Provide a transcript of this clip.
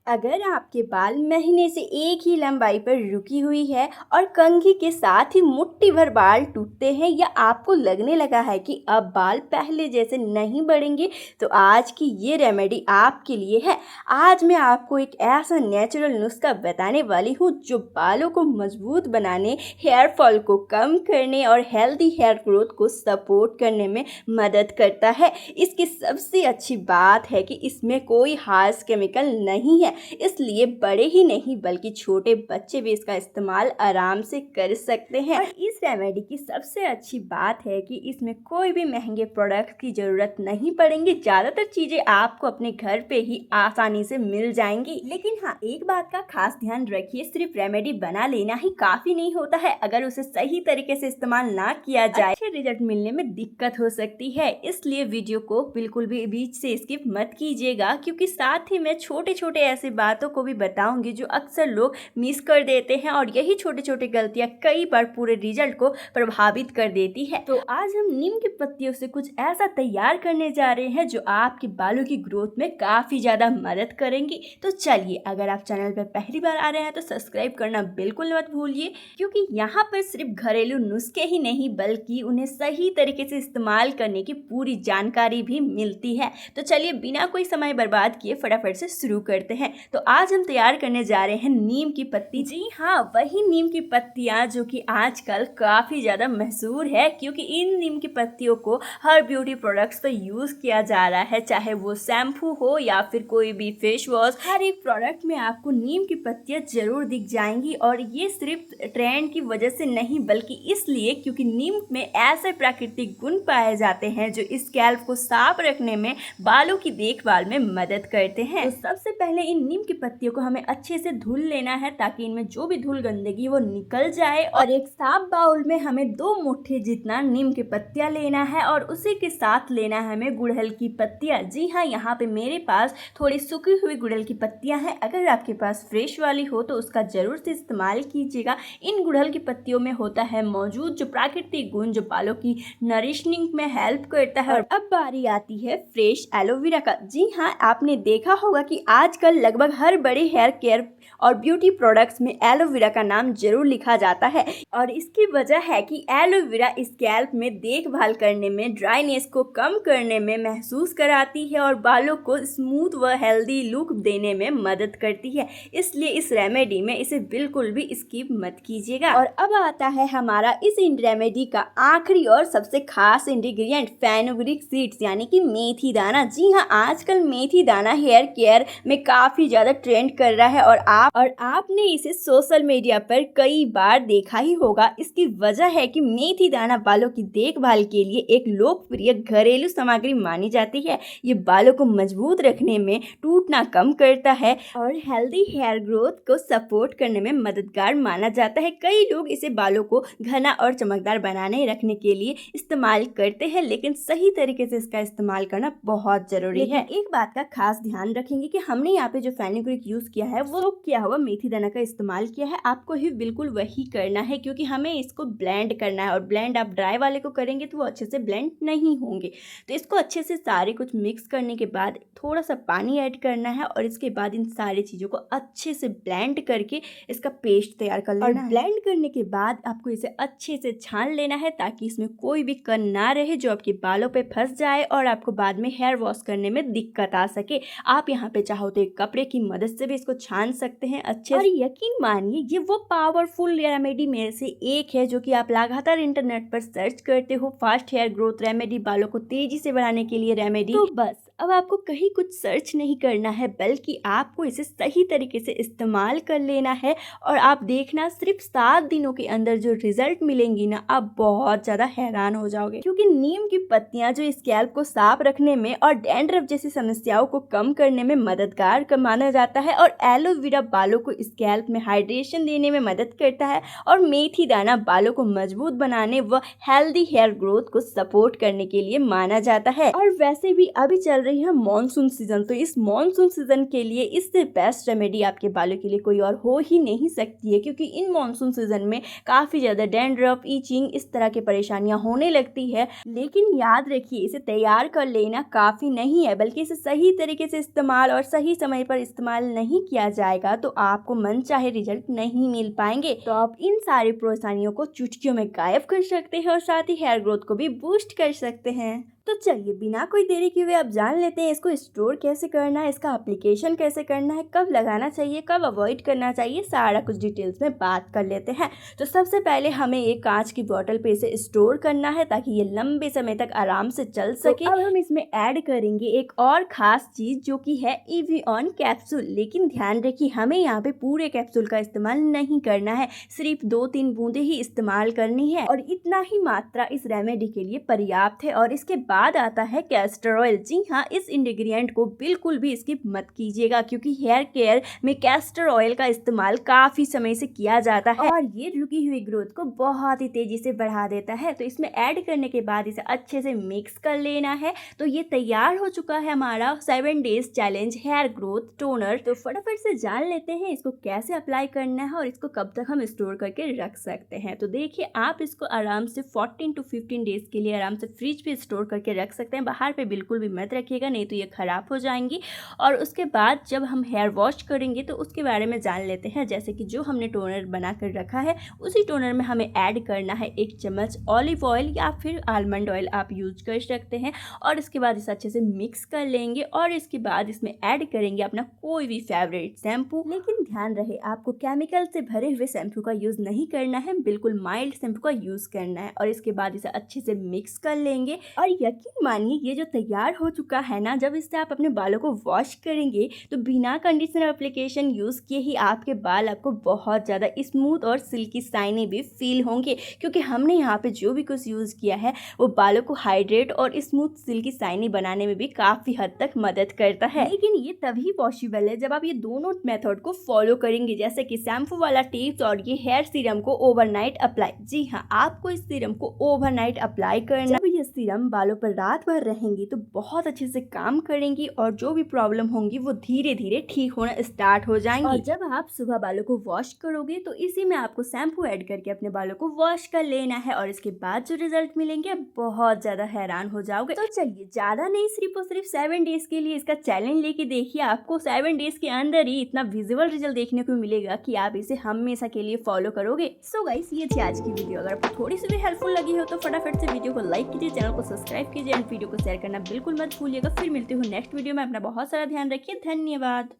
अगर आपके बाल महीने से एक ही लंबाई पर रुकी हुई है और कंघी के साथ ही मुट्ठी भर बाल टूटते हैं या आपको लगने लगा है कि अब बाल पहले जैसे नहीं बढ़ेंगे, तो आज की ये रेमेडी आपके लिए है। आज मैं आपको एक ऐसा नेचुरल नुस्खा बताने वाली हूँ जो बालों को मजबूत बनाने, हेयर फॉल को कम करने और हेल्दी हेयर ग्रोथ को सपोर्ट करने में मदद करता है। इसकी सबसे अच्छी बात है कि इसमें कोई हार्श केमिकल नहीं है, इसलिए बड़े ही नहीं बल्कि छोटे बच्चे भी इसका इस्तेमाल आराम से कर सकते हैं। और इस रेमेडी की सबसे अच्छी बात है कि इसमें कोई भी महंगे प्रोडक्ट की ज़रूरत नहीं पड़ेंगी। ज़्यादातर चीज़ें आपको अपने घर पे ही आसानी से मिल जाएंगी। लेकिन हाँ, एक बात का खास ध्यान रखिए, सिर्फ रेमेडी बना लेना ही काफ़ी नहीं होता है। अगर उसे सही तरीके से इस्तेमाल ना किया जाए, अच्छे रिजल्ट मिलने में दिक्कत हो सकती है। इसलिए वीडियो को बिल्कुल भी बीच से स्किप मत कीजिएगा, क्योंकि साथ ही मैं छोटे छोटे ऐसे बातों को भी बताऊंगी जो अक्सर लोग मिस कर देते हैं और यही छोटे छोटे गलतियां कई बार पूरे रिजल्ट को प्रभावित कर देती है। तो आज हम नीम की पत्तियों से कुछ ऐसा तैयार करने जा रहे हैं जो आपके बालों की ग्रोथ में काफी ज्यादा मदद करेंगी। तो चलिए, अगर आप चैनल पर पहली बार आ रहे हैं तो सब्सक्राइब करना बिल्कुल मत भूलिए, क्योंकि यहाँ पर सिर्फ घरेलू नुस्खे ही नहीं बल्कि उन्हें सही तरीके से इस्तेमाल करने की पूरी जानकारी भी मिलती है। तो चलिए, बिना कोई समय बर्बाद किए फटाफट से शुरू करते हैं। तो आज हम तैयार करने जा रहे हैं नीम की पत्ती। जी हाँ, वही नीम की पत्तियां जो कि आजकल काफ़ी ज़्यादा मशहूर है, क्योंकि इन नीम की पत्तियों को हर ब्यूटी प्रोडक्ट्स पर यूज़ किया जा रहा है, चाहे वो शैम्पू हो या फिर कोई भी फेस वॉश। हर एक प्रोडक्ट में आपको नीम की पत्तियां जरूर दिख जाएंगी। और ये सिर्फ ट्रेंड की वजह से नहीं बल्कि इसलिए क्योंकि नीम में ऐसे प्राकृतिक गुण पाए जाते हैं जो स्कैल्प को साफ रखने में, बालों की देखभाल में मदद करते हैं। तो सबसे पहले इन नीम की पत्तियों को हमें अच्छे से धुल लेना है ताकि इनमें जो भी धूल गंदगी वो निकल जाए। और एक साफ बाउल में हमें 2 मुट्ठी जितना नीम की पत्तियां लेना है और उसी के साथ लेना है हमें गुड़हल की पत्तियां। जी हाँ, यहाँ पे मेरे पास थोड़ी सूखी हुई गुड़हल की पत्तियां हैं। अगर आपके पास फ्रेश वाली हो तो उसका जरूर से इस्तेमाल कीजिएगा। इन गुड़हल की पत्तियों में होता है मौजूद जो प्राकृतिक गुण जो बालों की नरिशनिंग में हेल्प करता है। और अब बारी आती है फ्रेश एलोवेरा का। जी हाँ, आपने देखा होगा कि आजकल लगभग हर बड़े हेयर केयर और ब्यूटी प्रोडक्ट्स में एलोवेरा का नाम जरूर लिखा जाता है। और इसकी वजह है कि एलोवेरा स्कैल्प में देखभाल करने में, ड्राइनेस को कम करने में महसूस कराती है और बालों को स्मूथ व हेल्दी लुक देने में मदद करती है। इसलिए इस रेमेडी में इसे बिल्कुल भी स्किप मत कीजिएगा। और अब आता है हमारा इस रेमेडी का आखिरी और सबसे खास इंग्रेडिएंट, फेनुग्रीक सीड्स यानी कि मेथी दाना। जी हाँ, आजकल मेथी दाना हेयर केयर में काफी ज्यादा ट्रेंड कर रहा है और आपने इसे सोशल मीडिया पर कई बार देखा ही होगा। इसकी वजह है कि मेथी दाना बालों की देखभाल के लिए एक लोकप्रिय घरेलू सामग्री मानी जाती है। ये बालों को मजबूत रखने में, टूटना कम करता है और हेल्दी हेयर ग्रोथ को सपोर्ट करने में मददगार माना जाता है। कई लोग इसे बालों को घना और चमकदार बनाने रखने के लिए इस्तेमाल करते हैं, लेकिन सही तरीके से इसका इस्तेमाल करना बहुत जरूरी है। एक बात का खास ध्यान रखेंगे कि हमने यहाँ पे जो फेनुग्रीक यूज किया है वो किया हुआ मेथी दाना का इस्तेमाल किया है। आपको ही बिल्कुल वही करना है, क्योंकि हमें इसको ब्लेंड करना है और ब्लेंड आप ड्राई वाले को करेंगे तो वो अच्छे से ब्लेंड नहीं होंगे। तो इसको अच्छे से सारे कुछ मिक्स करने के बाद थोड़ा सा पानी ऐड करना है और इसके बाद इन सारी चीज़ों को अच्छे से ब्लेंड करके इसका पेस्ट तैयार कर लेना है। और ब्लेंड करने के बाद आपको इसे अच्छे से छान लेना है ताकि इसमें कोई भी कण ना रहे जो आपके बालों पे फंस जाए और आपको बाद में हेयर वॉश करने में दिक्कत आ सके। आप यहाँ पे चाहो तो एक कपड़े की मदद से भी इसको छान सकते हैं अच्छे। और यकीन मानिए, ये वो पावरफुल रेमेडी में से एक है जो कि आप लगातार इंटरनेट पर सर्च करते हो, फास्ट हेयर ग्रोथ रेमेडी, बालों को तेजी से बढ़ाने के लिए रेमेडी। तो बस अब आपको कहीं कुछ सर्च नहीं करना है बल्कि आपको इसे सही तरीके से इस्तेमाल कर लेना है। और आप देखना, सिर्फ 7 दिनों के अंदर जो रिजल्ट मिलेंगी ना, आप बहुत ज़्यादा हैरान हो जाओगे। क्योंकि नीम की पत्तियां जो स्कैल्प को साफ रखने में और डैंड्रफ जैसी समस्याओं को कम करने में मददगार माना जाता है, और एलोवेरा बालों को स्कैल्प में हाइड्रेशन देने में मदद करता है, और मेथी दाना बालों को मजबूत बनाने व हेल्दी हेयर ग्रोथ को सपोर्ट करने के लिए माना जाता है। और वैसे भी अभी चल रही है मॉनसून सीजन, तो इस मॉनसून सीजन के लिए इससे बेस्ट रेमेडी आपके बालों के लिए कोई और हो ही नहीं सकती है, क्योंकि इन मॉनसून सीजन में काफ़ी ज़्यादा डैंड्रफ, ईचिंग इस तरह की परेशानियां होने लगती है। लेकिन याद रखिए, इसे तैयार कर लेना काफ़ी नहीं है, बल्कि इसे सही तरीके से इस्तेमाल और सही समय पर इस्तेमाल नहीं किया जाएगा तो आपको मनचाहे रिजल्ट नहीं मिल पाएंगे। तो आप इन सारी परेशानियों को चुटकियों में गायब कर सकते हैं और साथ ही हेयर ग्रोथ को भी बूस्ट कर सकते हैं। तो चलिए बिना कोई देरी किए हुए आप जान लेते हैं इसको स्टोर कैसे करना है, इसका एप्लीकेशन कैसे करना है, कब लगाना चाहिए, कब अवॉइड करना चाहिए, सारा कुछ डिटेल्स में बात कर लेते हैं। तो सबसे पहले हमें एक कांच की बोतल पे इसे स्टोर करना है ताकि ये लंबे समय तक आराम से चल सके। तो अब हम इसमें ऐड करेंगे एक और खास चीज जो कि है एवियन कैप्सूल। लेकिन ध्यान रखिए, हमें यहाँ पे पूरे कैप्सूल का इस्तेमाल नहीं करना है, सिर्फ 2-3 बूंदे ही इस्तेमाल करनी है और इतना ही मात्रा इस रेमेडी के लिए पर्याप्त है। और इसके बाद आता है कैस्टर ऑयल। जी हाँ, इस इंग्रेडिएंट को बिल्कुल भी स्किप मत कीजिएगा, क्योंकि हेयर केयर में कैस्टर ऑयल का इस्तेमाल काफी समय से किया जाता है और ये रुकी हुई ग्रोथ को बहुत ही तेजी से बढ़ा देता है। तो इसमें ऐड करने के बाद इसे अच्छे से मिक्स कर लेना है। तो ये तैयार हो चुका है हमारा 7 days challenge hair growth toner. तो फटाफट से जान लेते हैं इसको कैसे अप्लाई करना है और इसको कब तक हम स्टोर करके रख सकते हैं। तो देखिए, आप इसको आराम से 14 to 15 डेज के लिए आराम से फ्रिज पे स्टोर करके रख सकते हैं। बाहर पे बिल्कुल भी मत रखिएगा, नहीं तो ये खराब हो जाएंगी। और उसके बाद जब हम हेयर वॉश करेंगे तो उसके बारे में जान लेते हैं। जैसे कि जो हमने टोनर बना कर रखा है उसी टोनर में हमें ऐड करना है 1 चम्मच ऑलिव ऑयल या फिर आलमंड ऑयल आप यूज कर सकते हैं। और इसके बाद इसे अच्छे से मिक्स कर लेंगे और इसके बाद इसमें ऐड करेंगे अपना कोई भी फेवरेट शैम्पू। लेकिन ध्यान रहे, आपको केमिकल से भरे हुए शैम्पू का यूज नहीं करना है, बिल्कुल माइल्ड शैम्पू का यूज करना है। और इसके बाद इसे अच्छे से मिक्स कर लेंगे और यकीन मानिए ये जो तैयार हो चुका है ना, जब इससे आप अपने बालों को वॉश करेंगे तो बिना कंडीशनर एप्लीकेशन यूज किए ही आपके बाल आपको बहुत ज़्यादा स्मूथ और सिल्की शाइनी भी फील होंगे, क्योंकि हमने यहाँ पे जो भी कुछ यूज़ किया है वो बालों को हाइड्रेट और स्मूथ सिल्की शाइनी बनाने में भी काफ़ी हद तक मदद करता है। लेकिन ये तभी पॉसिबल है जब आप ये दोनों मेथड को फॉलो करेंगे, जैसे कि शैम्पू वाला टिप्स और ये हेयर सीरम को ओवरनाइट अप्लाई। जी हाँ, आपको इस सीरम को ओवरनाइट अप्लाई करना। जब ये सीरम बालों पर रात भर रहेंगी तो बहुत अच्छे से काम करेंगी और जो भी प्रॉब्लम होंगी वो धीरे धीरे ठीक होना स्टार्ट हो जाएंगी। और जब आप सुबह बालों को वॉश करोगे तो इसी में आपको शैम्पू ऐड करके अपने बालों को वॉश कर लेना है और इसके बाद जो रिजल्ट मिलेंगे बहुत ज्यादा हैरान हो जाओगे। तो चलिए, ज्यादा नहीं, सिर्फ और सिर्फ 7 डेज के लिए इसका चैलेंज लेके देखिए। आपको 7 डेज के अंदर ही इतना विजिबल रिजल्ट देखने को मिलेगा कि आप इसे हमेशा के लिए फॉलो करोगे। सो गाइस, ये थी आज की वीडियो। अगर आपको थोड़ी सी भी हेल्पफुल लगी हो तो फटाफट से वीडियो को लाइक कीजिए, चैनल को सब्सक्राइब कीजिए और वीडियो को शेयर करना बिल्कुल मत भूलिएगा। फिर मिलते हो नेक्स्ट वीडियो में। अपना बहुत सारा ध्यान रखिए। धन्यवाद।